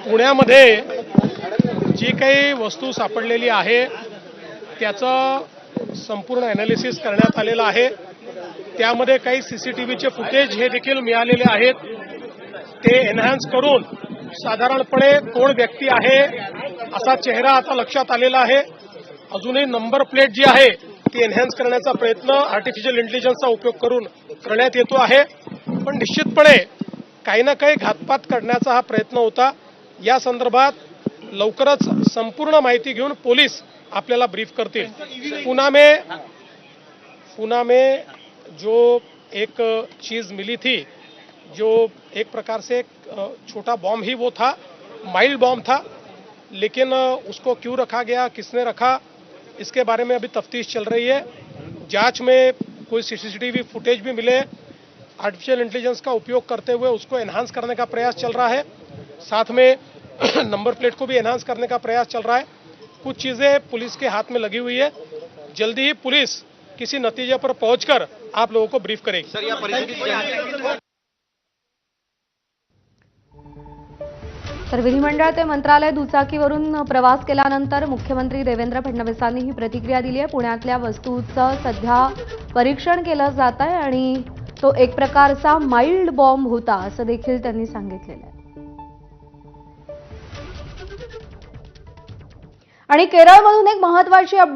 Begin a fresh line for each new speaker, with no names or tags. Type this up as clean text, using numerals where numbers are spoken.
पुण्यामध्ये जी काही वस्तू सापडलेली आहे त्याचं संपूर्ण ॲनालिसिस करण्यात आलेलं आहे। त्यामध्ये काही सीसीटीव्हीचे फुटेज हे देखील मिळालेले आहेत। ते एनहान्स करून साधारणपणे कोण व्यक्ती आहे असा चेहरा आता लक्षात आलेला आहे। अजूनही नंबर प्लेट जी आहे ती एनहान्स करण्याचा प्रयत्न आर्टिफिशियल इंटेलिजन्सचा उपयोग करून करण्यात येतो आहे। पण निश्चितपणे काही ना काही घातपात करण्याचा हा प्रयत्न होता। या संदर्भात लवकरच संपूर्ण माहिती घेऊन पोलीस आपल्याला ब्रीफ करतील। पुणे में जो एक चीज मिली थी, जो एक प्रकार से एक छोटा बॉम्ब ही वो था, माइल्ड बॉम्ब था, लेकिन उसको क्यों रखा गया, किसने रखा, इसके बारे में अभी तफ्तीश चल रही है। जांच में कोई सीसीटीवी फुटेज भी मिले, आर्टिफिशियल इंटेलिजेंस का उपयोग करते हुए उसको एनहांस करने का प्रयास चल रहा है। साथ में नंबर प्लेट को भी एनहांस करने का प्रयास चल रहा है। कुछ चीजें पुलिस के हाथ में लगी हुई है। जल्दी ही पुलिस किसी नतीजे पर पहुंचकर आप लोगों को ब्रीफ करेगी।
तर विधिमंडळ ते मंत्रालय दुचाकीवरून प्रवास केल्यानंतर मुख्यमंत्री देवेंद्र फडणवीसांनी ही प्रतिक्रिया दिली आहे। पुण्यातल्या वस्तूचं सध्या परीक्षण केलं जात आहे आणि तो एक प्रकारचा माइल्ड बॉम्ब होता असं देखील त्यांनी सांगितलेलं आहे। आणि केरळमधून एक महत्त्वाची अपडेट